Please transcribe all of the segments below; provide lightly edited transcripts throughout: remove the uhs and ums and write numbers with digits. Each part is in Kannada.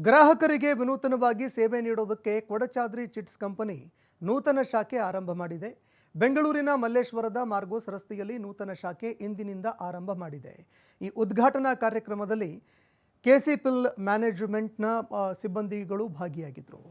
ಗ್ರಾಹಕರಿಗೆ ವಿನೂತನವಾಗಿ ಸೇವೆ ನೀಡೋದಕ್ಕೆ ಕೊಡಚಾದ್ರಿ ಚಿಟ್ಸ್ ಕಂಪನಿ ನೂತನ ಶಾಖೆ ಆರಂಭ ಮಾಡಿದೆ. ಬೆಂಗಳೂರಿನ ಮಲ್ಲೇಶ್ವರದ ಮಾರ್ಗೋಸ್ ರಸ್ತೆಯಲ್ಲಿ ನೂತನ ಶಾಖೆ ಇಂದಿನಿಂದ ಆರಂಭ ಮಾಡಿದೆ. ಈ ಉದ್ಘಾಟನಾ ಕಾರ್ಯಕ್ರಮದಲ್ಲಿ ಕೆಸಿಪಿಲ್ ಮ್ಯಾನೇಜ್ಮೆಂಟ್ನ ಸಿಬ್ಬಂದಿಗಳು ಭಾಗಿಯಾಗಿದ್ದರು.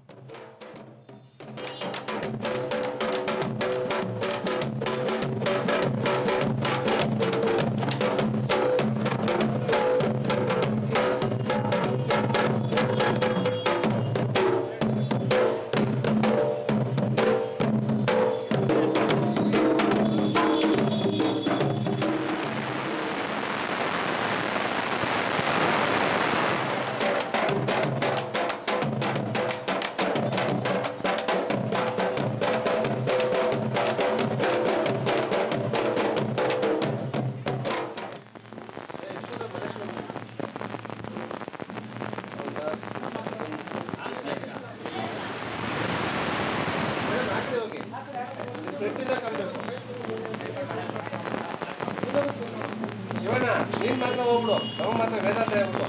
ಶಿವಣ್ಣ ನೀನ್ ಮಾತ್ರ ಹೋಗ್ಬಿಡು, ನಾವು ಮಾತ್ರ ವೇದಾಂತ ಹೇಳ್ಬಿಡು.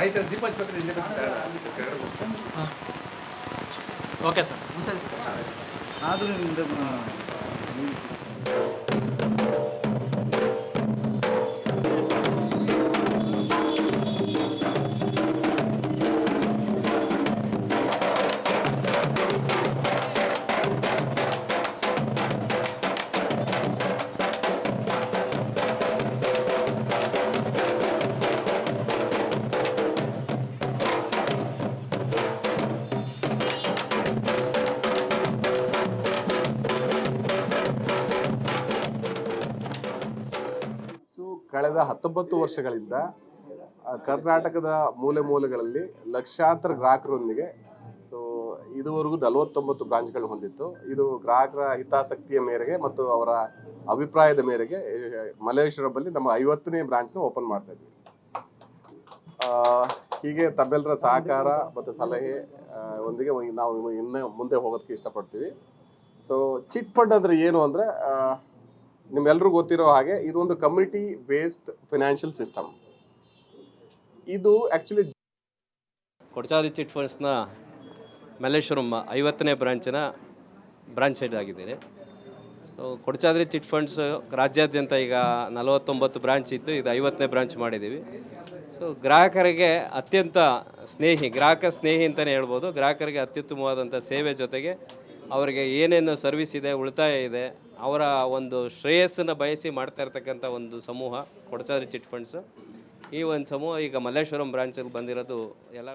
ಆಯ್ತು, ದೀಪ ಹಚ್ಬೇಕು. Okay sir. ಆದರೂ ಕಳೆದ 19 ವರ್ಷಗಳಿಂದ ಕರ್ನಾಟಕದ ಮೂಲೆ ಮೂಲೆಗಳಲ್ಲಿ ಲಕ್ಷಾಂತರ ಗ್ರಾಹಕರೊಂದಿಗೆ ಇದುವರೆಗೂ 49 ಬ್ರಾಂಚ್ಗಳು ಹೊಂದಿತ್ತು. ಇದು ಗ್ರಾಹಕರ ಹಿತಾಸಕ್ತಿಯ ಮೇರೆಗೆ ಮತ್ತು ಅವರ ಅಭಿಪ್ರಾಯದ ಮೇರೆಗೆ ಮಲ್ಲೇಶ್ವರದಲ್ಲಿ ನಮ್ಮ 50ನೇ ಬ್ರಾಂಚ್ನ ಓಪನ್ ಮಾಡ್ತಾ ಇದ್ವಿ. ಹೀಗೆ ತಮ್ಮೆಲ್ಲರ ಸಹಕಾರ ಮತ್ತು ಸಲಹೆ ಒಂದಿಗೆ ನಾವು ಇನ್ನು ಮುಂದೆ ಹೋಗೋದಕ್ಕೆ ಇಷ್ಟಪಡ್ತೀವಿ. ಚಿಟ್ ಫಂಡ್ ಅಂದರೆ ಏನು ಅಂದರೆ, ನಿಮ್ಮೆಲ್ಲರಿಗೂ ಗೊತ್ತಿರೋ ಹಾಗೆ ಇದೊಂದು ಕಮ್ಯುನಿಟಿ ಬೇಸ್ಡ್ ಫೈನಾನ್ಷಿಯಲ್ ಸಿಸ್ಟಮ್. ಇದು ಆ್ಯಕ್ಚುಲಿ ಕೊಡಚಾದ್ರಿ ಚಿಟ್ ಫಂಡ್ಸ್ನ ಮಲ್ಲೇಶ್ವರಂ 50ನೇ ಬ್ರಾಂಚ್ ಹೆಡ್ ಆಗಿದ್ದೇನೆ. ಕೊಡಚಾದ್ರಿ ಚಿಟ್ ಫಂಡ್ಸ್ ರಾಜ್ಯಾದ್ಯಂತ ಈಗ 49 ಬ್ರಾಂಚ್ ಇತ್ತು, ಇದು 50ನೇ ಬ್ರಾಂಚ್ ಮಾಡಿದ್ದೀವಿ. ಗ್ರಾಹಕರಿಗೆ ಅತ್ಯಂತ ಗ್ರಾಹಕ ಸ್ನೇಹಿ ಅಂತಲೇ ಹೇಳ್ಬೋದು. ಗ್ರಾಹಕರಿಗೆ ಅತ್ಯುತ್ತಮವಾದಂಥ ಸೇವೆ ಜೊತೆಗೆ ಅವರಿಗೆ ಏನೇನು ಸರ್ವಿಸ್ ಇದೆ, ಉಳಿತಾಯ ಇದೆ, ಅವರ ಒಂದು ಶ್ರೇಯಸ್ಸನ್ನು ಬಯಸಿ ಮಾಡ್ತಾ ಇರ್ತಕ್ಕಂಥ ಒಂದು ಸಮೂಹ ಕೊಡಚಾದ್ರಿ ಚಿಟ್ ಫಂಡ್ಸು. ಈ ಒಂದು ಸಮೂಹ ಈಗ ಮಲ್ಲೇಶ್ವರಂ ಬ್ರಾಂಚಲ್ಲಿ ಬಂದಿರೋದು ಎಲ್ಲ